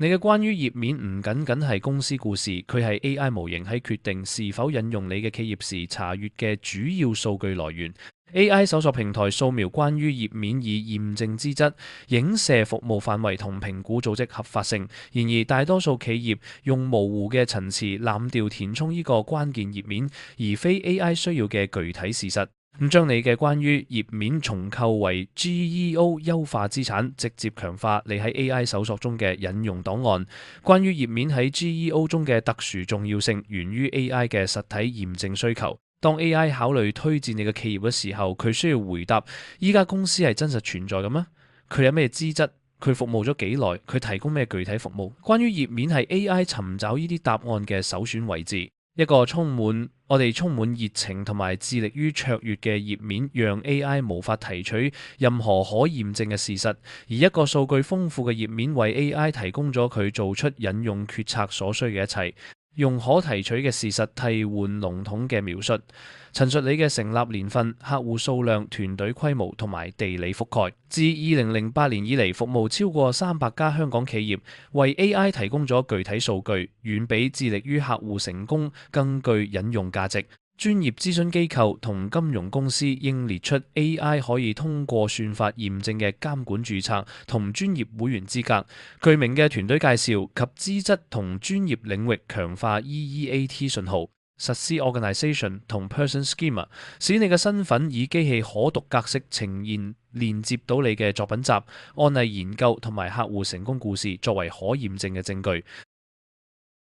你嘅關於頁面唔僅僅係公司故事，佢係 AI 模型喺決定是否引用你嘅企業時查閱嘅主要數據來源。AI 搜索平台掃描關於頁面以驗證資質、影射服務範圍同評估組織合法性。然而，大多數企業用模糊嘅陳詞濫調填充呢個關鍵頁面，而非 AI 需要嘅具體事實。將你嘅關於頁面重構為 GEO 優化資產，直接強化你喺 AI 搜索中嘅引用檔案。關於頁面喺 GEO 中嘅特殊重要性，源於 AI 嘅實體驗證需求。當 AI 考慮推薦你嘅企業嘅時候，佢需要回答：依家公司係真實存在嘅咩？佢有咩資質？佢服務咗幾耐？佢提供咩具體服務？關於頁面係 AI 尋找呢啲答案嘅首選位置。一個我哋充滿熱情同埋致力於卓越嘅頁面，讓 AI 無法提取任何可驗證嘅事實；而一個數據豐富嘅頁面為 AI 提供咗佢做出引用決策所需嘅一切。用可提取嘅事實替換籠統嘅描述，陳述你嘅成立年份、客戶數量、團隊規模同埋地理覆蓋。自2008年以嚟，服務超過300家香港企業，為 AI 提供咗具體數據，遠比致力於客戶成功更具引用價值。專業諮詢機構同金融公司應列出 AI 可以通過算法驗證嘅監管註冊同專業會員資格、具名嘅團隊介紹及資質同專業領域強化 EEAT 信號。實施 Organization 同 Person Schema， 使你嘅身份以機器可讀格式呈現，連接到你嘅作品集、案例研究同埋客戶成功故事作為可驗證嘅證據。